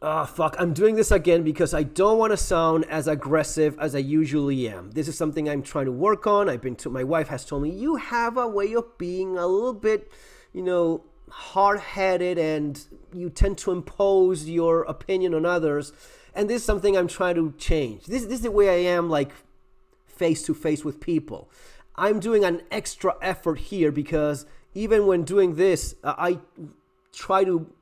Ah, fuck. I'm doing this again because I don't want to sound as aggressive as I usually am. This is something I'm trying to work on. My wife has told me, you have a way of being a little bit, hard-headed, and you tend to impose your opinion on others. And this is something I'm trying to change. This is the way I am, like, face to face with people. I'm doing an extra effort here because even when doing this, I try to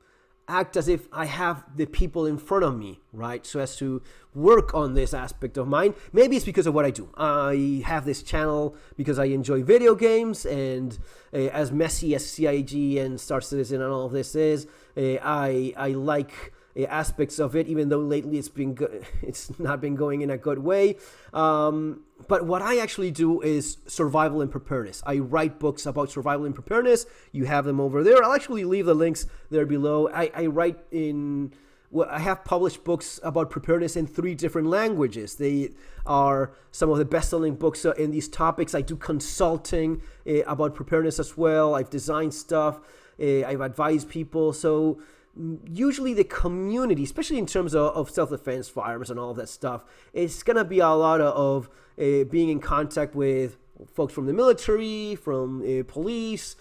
act as if I have the people in front of me, right? So as to work on this aspect of mine. Maybe it's because of what I do. I have this channel because I enjoy video games, and as messy as CIG and Star Citizen and all of this is, I like aspects of it, even though lately it's not been going in a good way. But what I actually do is survival and preparedness. I write books about survival and preparedness. You have them over there. I'll actually leave the links there below. I have published books about preparedness in 3 different languages. They are some of the best-selling books in these topics. I do consulting about preparedness as well. I've designed stuff. I've advised people. So usually the community, especially in terms of self-defense, firearms, and all of that stuff, it's going to be a lot of being in contact with folks from the military, from police,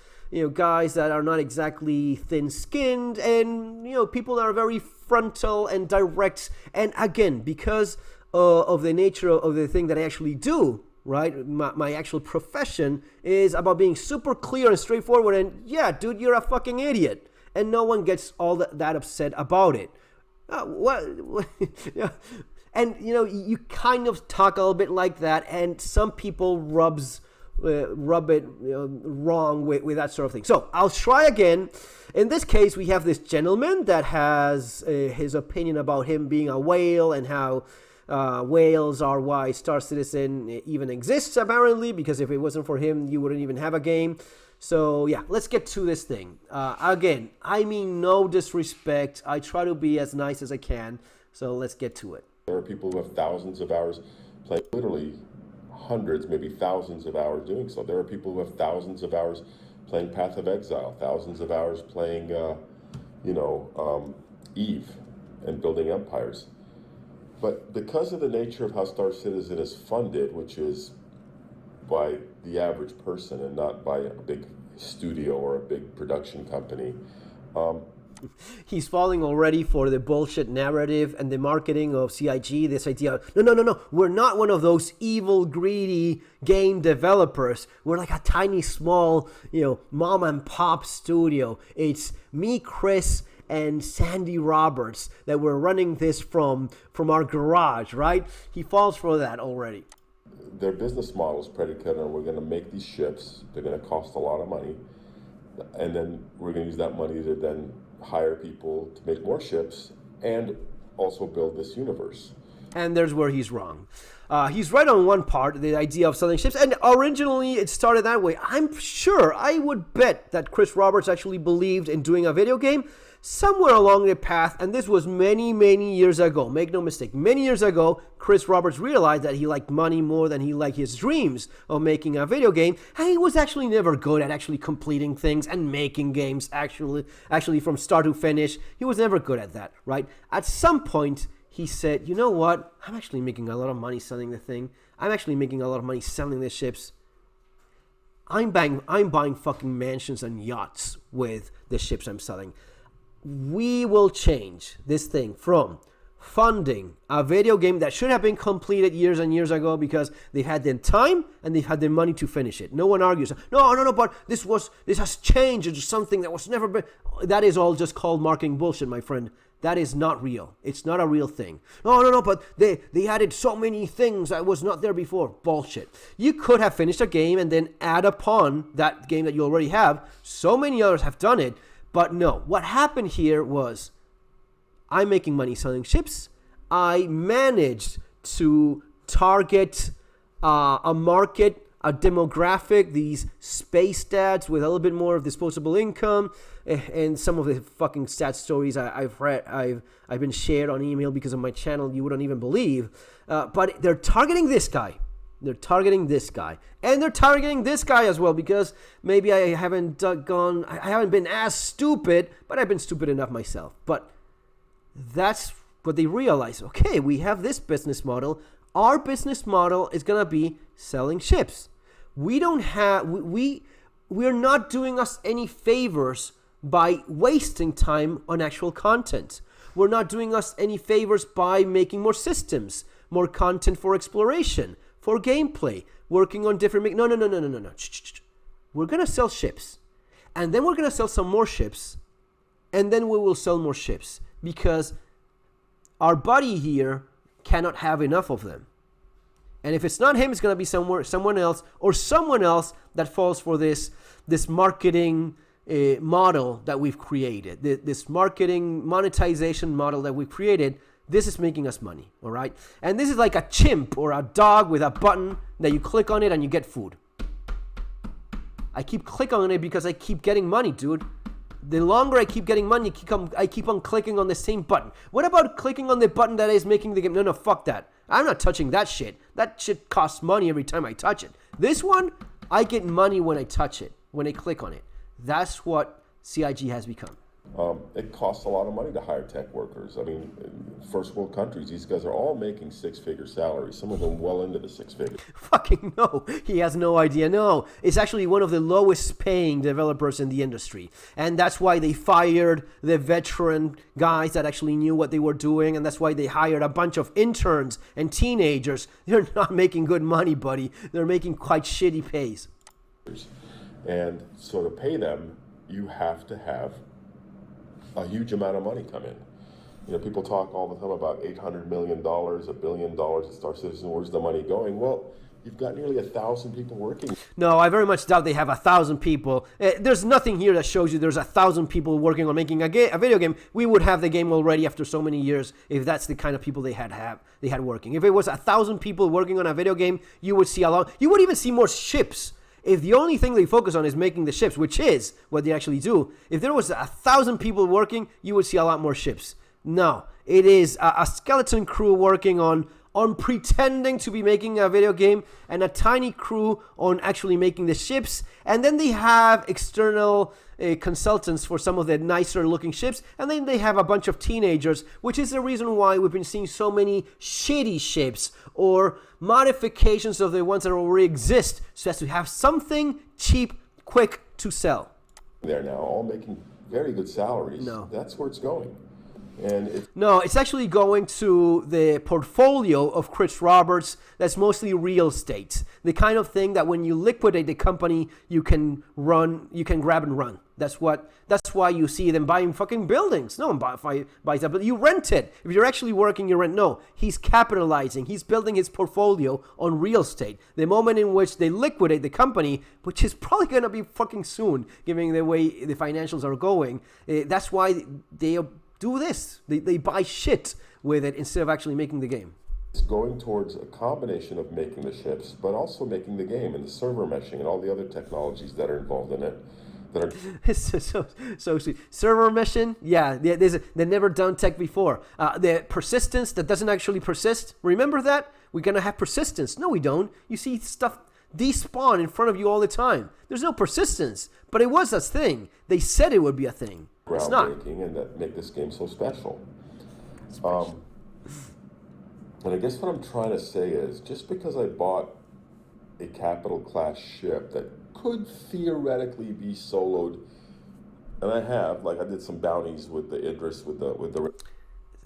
guys that are not exactly thin-skinned, and, people that are very frontal and direct. And again, because of the nature of the thing that I actually do, right? My actual profession is about being super clear and straightforward, and yeah, dude, you're a fucking idiot. And no one gets all that upset about it. Yeah. And, you kind of talk a little bit like that, and some people rub it wrong with that sort of thing. So I'll try again. In this case, we have this gentleman that has his opinion about him being a whale, and how whales are why Star Citizen even exists, apparently, because if it wasn't for him, you wouldn't even have a game. So yeah, let's get to this thing. Again, I mean no disrespect. I try to be as nice as I can. So let's get to it. There are people who have thousands of hours playing, literally hundreds, maybe thousands of hours doing so. There are people who have thousands of hours playing Path of Exile, thousands of hours playing, Eve and building empires. But because of the nature of how Star Citizen is funded, which is by the average person and not by a big studio or a big production company. He's falling already for the bullshit narrative and the marketing of CIG, this idea of, no, we're not one of those evil, greedy game developers. We're like a tiny, small, mom and pop studio. It's me, Chris, and Sandy Roberts that we're running this from our garage, right? He falls for that already. Their business model is predicated on, we're going to make these ships, they're going to cost a lot of money, and then we're going to use that money to then hire people to make more ships and also build this universe. And there's where he's wrong. He's right on one part, the idea of selling ships, and originally it started that way. I'm sure, I would bet that Chris Roberts actually believed in doing a video game somewhere along the path, and this was many, many years ago. Make no mistake, many years ago, Chris Roberts realized that he liked money more than he liked his dreams of making a video game, and he was actually never good at actually completing things and making games actually from start to finish. He was never good at that, right? At some point, he said, you know what? I'm actually making a lot of money selling the thing. I'm actually making a lot of money selling the ships. I'm buying fucking mansions and yachts with the ships I'm selling. We will change this thing from funding a video game that should have been completed years and years ago because they've had the time and they've had the money to finish it. No one argues. No, but this has changed into something that was never been. That is all just called marketing bullshit, my friend. That is not real. It's not a real thing. No, but they added so many things that was not there before. Bullshit. You could have finished a game and then add upon that game that you already have. So many others have done it. But no, what happened here was I'm making money selling ships. I managed to target a market, a demographic, these space stats with a little bit more of disposable income, and some of the fucking stat stories I've read, I've been shared on email because of my channel, you wouldn't even believe. But they're targeting this guy. They're targeting this guy. And they're targeting this guy as well because maybe I haven't been as stupid, but I've been stupid enough myself. But that's what they realize. Okay, we have this business model. Our business model is going to be selling ships. We're not doing us any favors by wasting time on actual content. We're not doing us any favors by making more systems, more content for exploration, for gameplay, working on different... No. We're going to sell ships. And then we're going to sell some more ships. And then we will sell more ships. Because our buddy here cannot have enough of them. And if it's not him, it's going to be someone else, or someone else that falls for this marketing model that we've created, this marketing monetization model that we've created. This is making us money, all right? And this is like a chimp or a dog with a button that you click on it and you get food. I keep clicking on it because I keep getting money, dude. The longer I keep getting money, I keep on clicking on the same button. What about clicking on the button that is making the game? No, fuck that. I'm not touching that shit. That shit costs money every time I touch it. This one, I get money when I touch it, when I click on it. That's what CIG has become. It costs a lot of money to hire tech workers. I mean, in first world countries, these guys are all making six-figure salaries, some of them well into the six figures. Fucking no. He has no idea. No, it's actually one of the lowest paying developers in the industry. And that's why they fired the veteran guys that actually knew what they were doing. And that's why they hired a bunch of interns and teenagers. They're not making good money, buddy. They're making quite shitty pays. And so to pay them, you have to have a huge amount of money come in. You know, people talk all the time about $800 million, $1 billion at Star Citizen. Where's the money going? Well, you've got nearly 1,000 people working. No, I very much doubt they have 1,000 people. There's nothing here that shows you there's 1,000 people working on making a video game. We would have the game already after so many years if that's the kind of people they had working. If it was 1,000 people working on a video game, you would see a lot. You would even see more ships. If the only thing they focus on is making the ships, which is what they actually do, if there was 1,000 people working, you would see a lot more ships. No, it is a skeleton crew working on pretending to be making a video game, and a tiny crew on actually making the ships. And then they have external consultants for some of the nicer looking ships. And then they have a bunch of teenagers, which is the reason why we've been seeing so many shitty ships or modifications of the ones that already exist, so as to have something cheap, quick to sell. They're now all making very good salaries. No. That's where it's going. And no, it's actually going to the portfolio of Chris Roberts. That's mostly real estate. The kind of thing that when you liquidate the company, you can grab and run. That's why you see them buying fucking buildings. No one buys that, but you rent it. If you're actually working, you rent. No, he's capitalizing. He's building his portfolio on real estate. The moment in which they liquidate the company, which is probably going to be fucking soon, given the way the financials are going, that's why they do this. They buy shit with it instead of actually making the game. It's going towards a combination of making the ships, but also making the game and the server meshing and all the other technologies that are involved in it. So server meshing, yeah, there's they've never done tech before. The persistence that doesn't actually persist. Remember that? We're gonna have persistence. No, we don't. You see stuff despawn in front of you all the time. There's no persistence, but it was a thing. They said it would be a thing. It's not. Groundbreaking, and that make this game so special. And I guess what I'm trying to say is, just because I bought a capital class ship that could theoretically be soloed, and I have, like I did some bounties with the Idris, with the.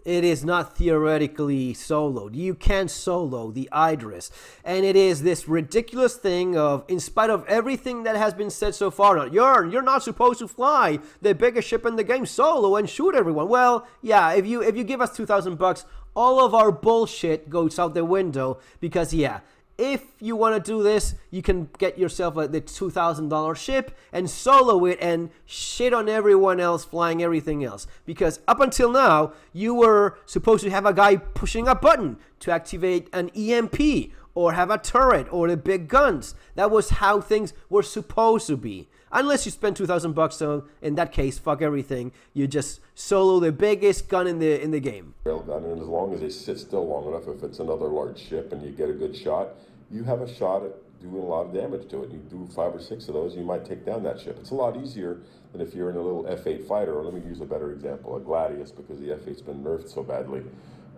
It is not theoretically soloed. You can solo the Idris. And it is this ridiculous thing of, in spite of everything that has been said so far, you're not supposed to fly the biggest ship in the game solo and shoot everyone. Well, yeah, if you give us $2,000, all of our bullshit goes out the window, because, yeah, if you want to do this, you can get yourself the $2,000 ship and solo it and shit on everyone else flying everything else. Because up until now, you were supposed to have a guy pushing a button to activate an EMP or have a turret or the big guns. That was how things were supposed to be. Unless you spend $2,000, so in that case, fuck everything. You just solo the biggest gun in the game. Railgun, and as long as they sit still long enough, if it's another large ship and you get a good shot, you have a shot at doing a lot of damage to it. You do 5 or 6 of those, you might take down that ship. It's a lot easier than if you're in a little F8 fighter, or let me use a better example, a Gladius, because the F8's been nerfed so badly.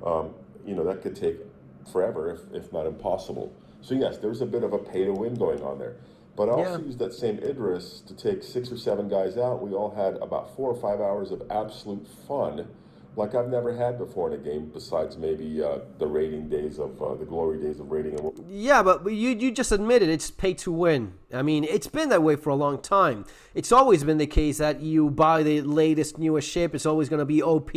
That could take forever, if not impossible. So yes, there's a bit of a pay to win going on there. But I also used that same Idris to take 6 or 7 guys out. We all had about 4 or 5 hours of absolute fun, like I've never had before in a game, besides maybe the raiding days of the glory days of raiding. Yeah, but you just admitted it's pay to win. I mean, it's been that way for a long time. It's always been the case that you buy the latest, newest ship. It's always going to be OP,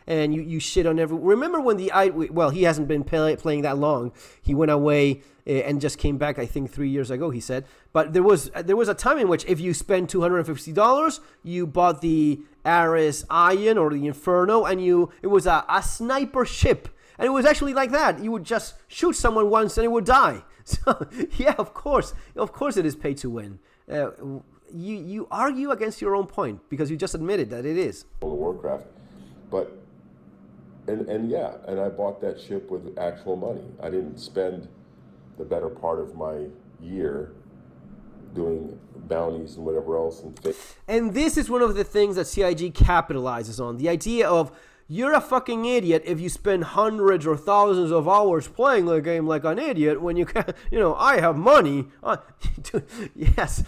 and you shit on every. Remember when he hasn't been playing that long. He went away and just came back, I think, 3 years ago, he said. But there was a time in which if you spend $250, you bought the Ares Iron or the Inferno, and it was a sniper ship. And it was actually like that. You would just shoot someone once and it would die. So, yeah, of course it is pay to win. You argue against your own point because you just admitted that it is. World of Warcraft. But, and I bought that ship with actual money. I didn't spend the better part of my year doing bounties and whatever else. And this is one of the things that CIG capitalizes on. The idea of you're a fucking idiot if you spend hundreds or thousands of hours playing the game like an idiot when you can, I have money. Yes,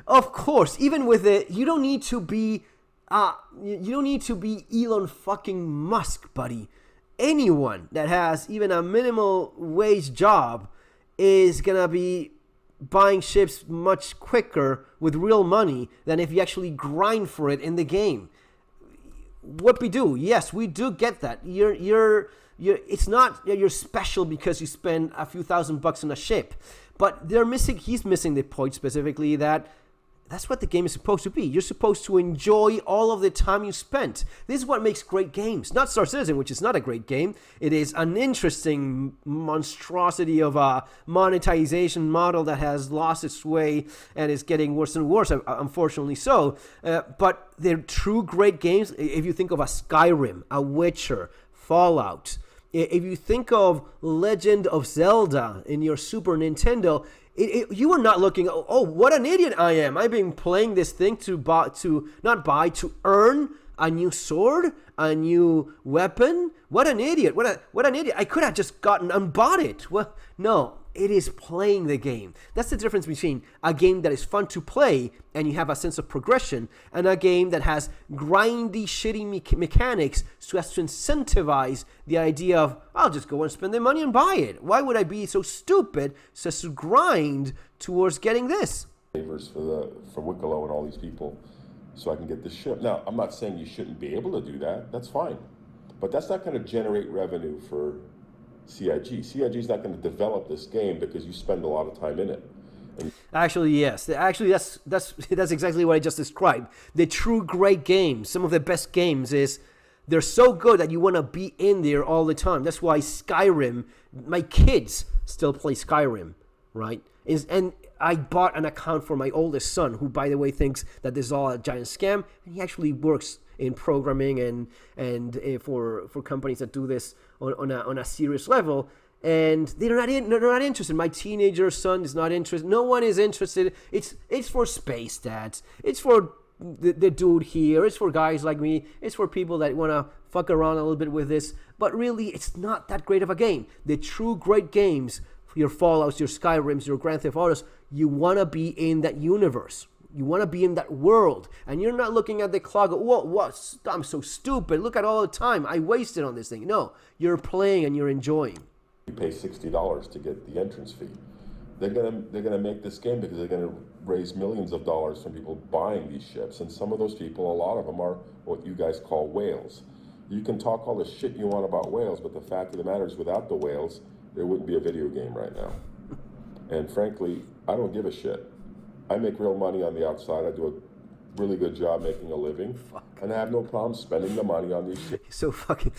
of course. Even with it, you don't need to be Elon fucking Musk, buddy. Anyone that has even a minimal wage job is gonna be buying ships much quicker with real money than if you actually grind for it in the game. What we do, yes, we do get that. It's not you're special because you spend a few $1,000 on a ship, but he's missing the point specifically that that's what the game is supposed to be. You're supposed to enjoy all of the time you spent. This is what makes great games. Not Star Citizen, which is not a great game. It is an interesting monstrosity of a monetization model that has lost its way and is getting worse and worse, unfortunately so. But they're true great games. If you think of a Skyrim, a Witcher, Fallout, if you think of Legend of Zelda in your Super Nintendo, you are not looking, oh, what an idiot I am. I've been playing this thing to earn a new sword, a new weapon. What an idiot. What an idiot. I could have just gotten and bought it. Well, no, it is playing the game. That's the difference between a game that is fun to play and you have a sense of progression and a game that has grindy, shitty mechanics so as to incentivize the idea of, I'll just go and spend the money and buy it. Why would I be so stupid so as to grind towards getting this? Favors for Wicklow and all these people so I can get this ship. Now, I'm not saying you shouldn't be able to do that. That's fine. But that's not going to generate revenue for CIG. CIG is not going to develop this game because you spend a lot of time in it. Actually, yes. Actually, that's exactly what I just described. The true great games, some of the best games, they're so good that you want to be in there all the time. That's why Skyrim, my kids still play Skyrim, right? And I bought an account for my oldest son, who, by the way, thinks that this is all a giant scam, and he actually works in programming and for companies that do this on a serious level. And they're not interested. My teenager son is not interested. No one is interested. It's for space dads. It's for the dude here. It's for guys like me. It's for people that want to fuck around a little bit with this. But really, it's not that great of a game. The true great games, your Fallouts, your Skyrims, your Grand Theft Autos, you want to be in that universe. You want to be in that world. And you're not looking at the clock. What? I'm so stupid. Look at all the time I wasted on this thing. No, you're playing and you're enjoying. You pay $60 to get the entrance fee. They're gonna make this game because they're gonna raise millions of dollars from people buying these ships, and some of those people, a lot of them, are what you guys call whales. You can talk all the shit you want about whales, but the fact of the matter is, without the whales, there wouldn't be a video game right now. And frankly, I don't give a shit. I make real money on the outside. I do a really good job making a living, and I have no problem spending the money on these shit. So fucking.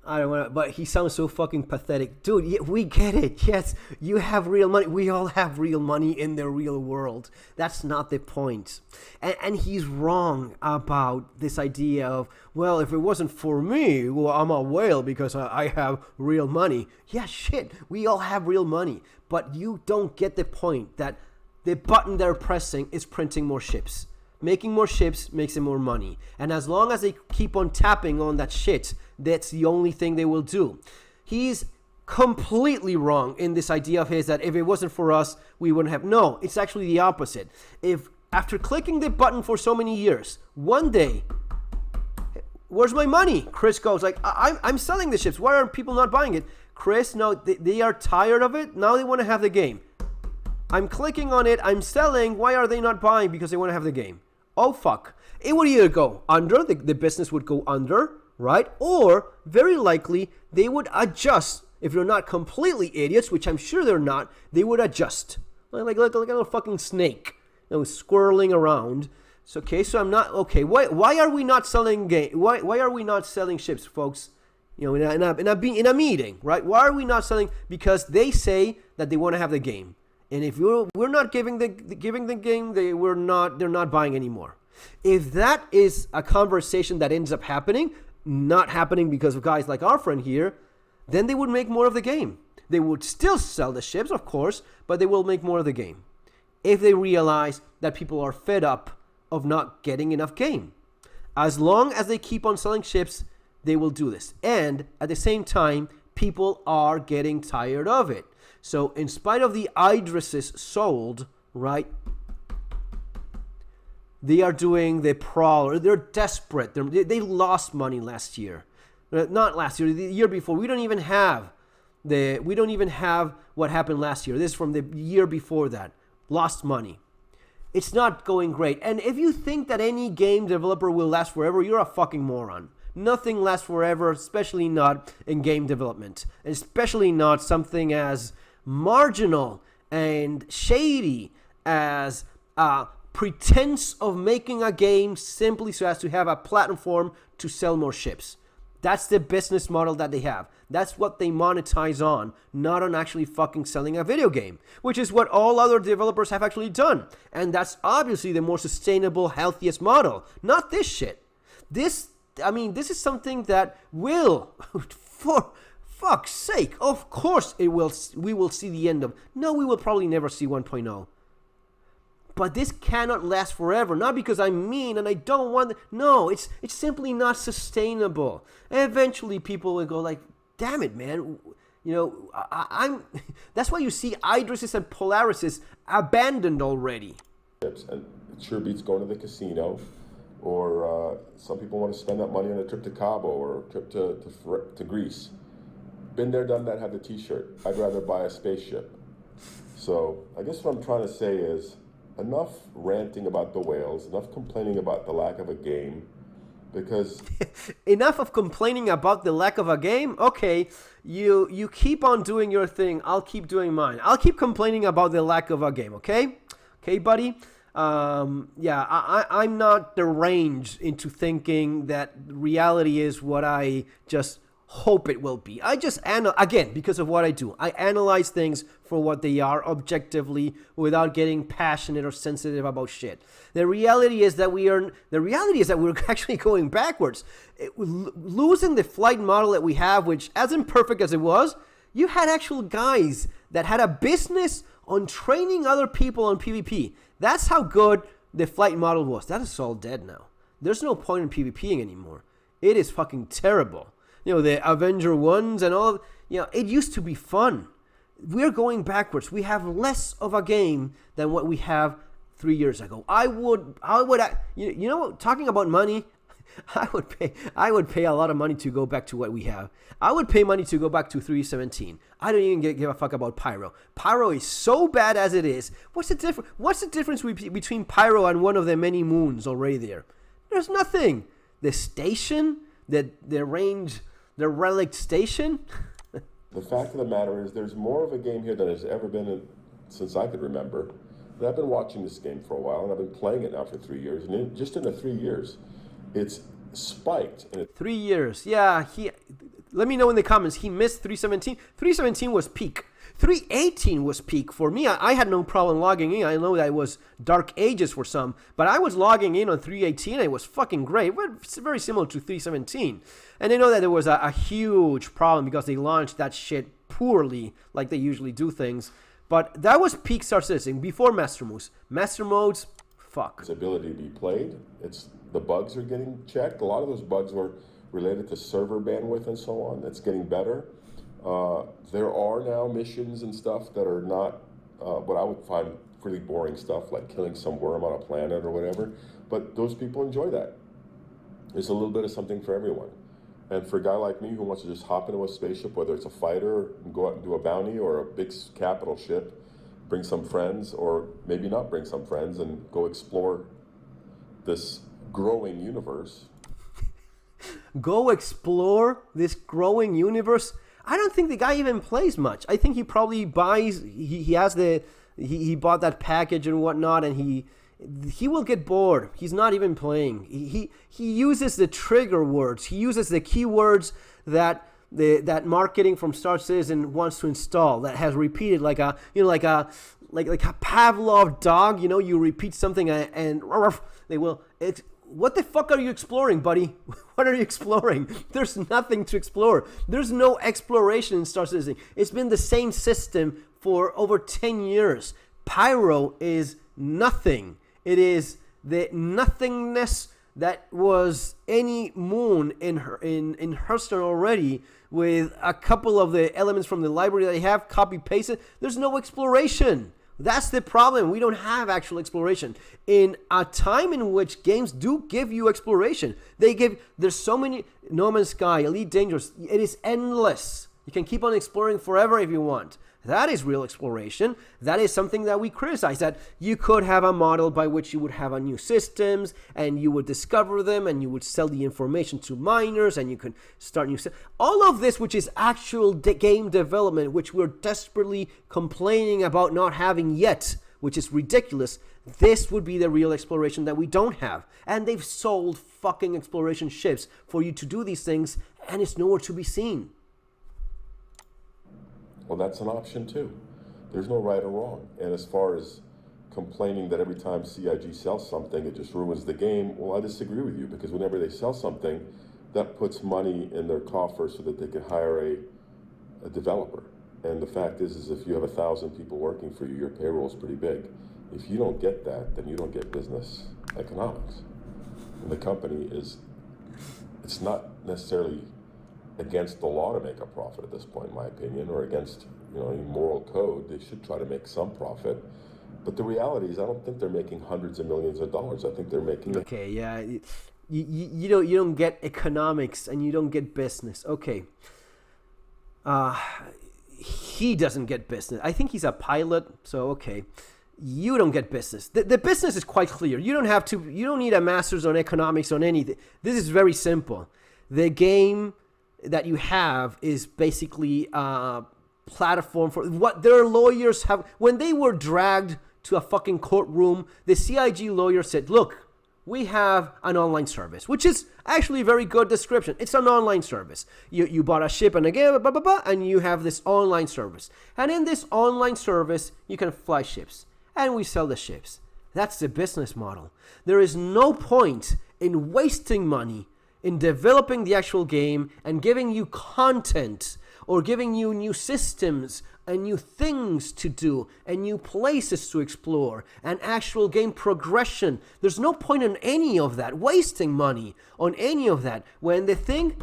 I don't want to, but he sounds so fucking pathetic. Dude, yeah, we get it. Yes, you have real money. We all have real money in the real world. That's not the point. And he's wrong about this idea of, well, if it wasn't for me, well, I'm a whale because I have real money. Yeah, shit, we all have real money. But you don't get the point that the button they're pressing is printing more ships. Making more ships makes them more money. And as long as they keep on tapping on that shit, that's the only thing they will do. He's completely wrong in this idea of his that if it wasn't for us, we wouldn't have. No, it's actually the opposite. If after clicking the button for so many years, one day, where's my money? Chris goes like, I'm selling the ships. Why are people not buying it? Chris, no, they are tired of it. Now they want to have the game. I'm clicking on it. I'm selling. Why are they not buying? Because they want to have the game. Oh, fuck. It would either go under, the business would go under, right? Or, very likely, they would adjust. If they're not completely idiots, which I'm sure they're not, they would adjust. Like a little fucking snake, swirling around. So, okay, so I'm not, okay, why are we not selling why are we not selling ships, folks? In a meeting, right? Why are we not selling? Because they say that they want to have the game. And if we're not giving the game, they're not buying anymore. If that is a conversation that ends up happening, not happening because of guys like our friend here, then they would make more of the game. They would still sell the ships, of course, but they will make more of the game. If they realize that people are fed up of not getting enough game. As long as they keep on selling ships, they will do this. And at the same time, people are getting tired of it. So in spite of the idrises sold, right, they are doing the prowler. They're desperate. They lost money last year. Not last year, the year before. We don't even have what happened last year. This is from the year before that. Lost money. It's not going great. And if you think that any game developer will last forever, you're a fucking moron. Nothing lasts forever, especially not in game development. Especially not something as marginal and shady as pretense of making a game simply so as to have a platform to sell more ships. That's the business model that they have. That's what they monetize on, not on actually fucking selling a video game, which is what all other developers have actually done. And that's obviously the more sustainable, healthiest model, not this shit. This is something that will, for fuck's sake, of course we will see the end of. No, we will probably never see 1.0. But this cannot last forever, not because I'm mean and I don't want. No, it's simply not sustainable. And eventually people will go like, damn it, man. I'm. That's why you see Idrises and Polarises abandoned already. And it sure beats going to the casino, or some people want to spend that money on a trip to Cabo or a trip to Greece. Been there, done that, have the t-shirt. I'd rather buy a spaceship. So I guess what I'm trying to say is, enough ranting about the whales, enough complaining about the lack of a game, because... Enough of complaining about the lack of a game? Okay, you keep on doing your thing, I'll keep doing mine. I'll keep complaining about the lack of a game, okay? Okay, buddy? I'm not deranged into thinking that reality is what I just hope it will be. I just, again, because of what I do, I analyze things for what they are objectively without getting passionate or sensitive about shit. The reality is that we're actually going backwards. Losing the flight model that we have, which as imperfect as it was, you had actual guys that had a business on training other people on PvP. That's how good the flight model was. That is all dead now. There's no point in PvPing anymore. It is fucking terrible. The Avenger 1s and all, it used to be fun. We're going backwards. We have less of a game than what we have 3 years ago. Talking about money, I would pay a lot of money to go back to what we have. I would pay money to go back to 3.17. I don't even give a fuck about Pyro. Pyro is so bad as it is. What's the difference between Pyro and one of the many moons already there? There's nothing. The station, the range, the relic station. The fact of the matter is there's more of a game here than there's ever been since I could remember. And I've been watching this game for a while, and I've been playing it now for 3 years. And just in the 3 years, it's spiked. 3 years, yeah. Let me know in the comments. He missed 317. 317 was peak. 318 was peak for me. I had no problem logging in. I know that it was dark ages for some, but I was logging in on 318. And it was fucking great. It's very similar to 317. And I know that there was a huge problem because they launched that shit poorly, like they usually do things. But that was peak Star Citizen before Master Modes. Master Modes, fuck. Its ability to be played. The bugs are getting checked. A lot of those bugs were related to server bandwidth and so on. It's getting better. There are now missions and stuff that are not what I would find really boring stuff, like killing some worm on a planet or whatever. But those people enjoy that. There's a little bit of something for everyone. And for a guy like me who wants to just hop into a spaceship, whether it's a fighter and go out and do a bounty or a big capital ship, bring some friends, or maybe not bring some friends and go explore this growing universe. Go explore this growing universe. I don't think the guy even plays much. I think he probably buys. He bought that package and whatnot, and he will get bored. He's not even playing. He uses the trigger words. He uses the keywords that that marketing from Star Citizen wants to install. That has repeated like a Pavlov dog. You repeat something and they will. What the fuck are you exploring, buddy? What are you exploring? There's nothing to explore. There's no exploration in Star Citizen. It's been the same system for over 10 years. Pyro is nothing. It is the nothingness that was any moon in Hearthstone already, with a couple of the elements from the library they have copy-pasted. There's no exploration. That's the problem. We don't have actual exploration. In a time in which games do give you exploration, there's so many. No Man's Sky, Elite Dangerous, it is endless. You can keep on exploring forever if you want. That is real exploration. That is something that we criticize, that you could have a model by which you would have a new systems and you would discover them and you would sell the information to miners and you could start new systems. All of this, which is actual game development, which we're desperately complaining about not having yet, which is ridiculous. This would be the real exploration that we don't have. And they've sold fucking exploration ships for you to do these things, and it's nowhere to be seen. Well, that's an option too. There's no right or wrong. And as far as complaining that every time CIG sells something, it just ruins the game, well, I disagree with you, because whenever they sell something, that puts money in their coffers so that they can hire a developer. And the fact is if you have 1,000 people working for you, your payroll is pretty big. If you don't get that, then you don't get business economics. And the company it's not necessarily against the law to make a profit at this point, in my opinion, or against any moral code. They should try to make some profit. But the reality is, I don't think they're making hundreds of millions of dollars. I think they're making... Okay, yeah. You don't get economics and you don't get business. Okay. He doesn't get business. I think he's a pilot, so okay. You don't get business. The business is quite clear. You don't need a master's on economics on anything. This is very simple. The game that you have is basically a platform for what their lawyers have. When they were dragged to a fucking courtroom, the CIG lawyer said, look, we have an online service, which is actually a very good description. It's an online service. You bought a ship and a game, blah, blah, blah, and you have this online service. And in this online service, you can fly ships. And we sell the ships. That's the business model. There is no point in wasting money in developing the actual game and giving you content or giving you new systems and new things to do and new places to explore and actual game progression. There's no point in any of that, wasting money on any of that, when the thing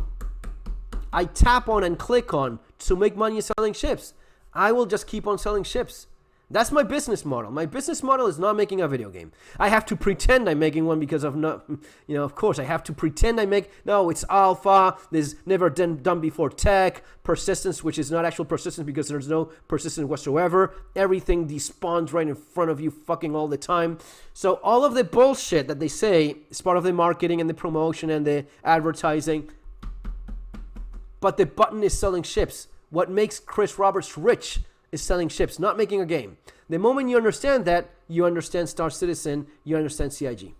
I tap on and click on to make money is selling ships. I will just keep on selling ships. That's my business model. My business model is not making a video game. I have to pretend I'm making one because of of course, I have to pretend it's alpha, there's never done before tech, persistence, which is not actual persistence because there's no persistence whatsoever. Everything despawns right in front of you fucking all the time. So all of the bullshit that they say is part of the marketing and the promotion and the advertising. But the button is selling ships. What makes Chris Roberts rich is selling ships, not making a game. The moment you understand that, you understand Star Citizen, you understand CIG.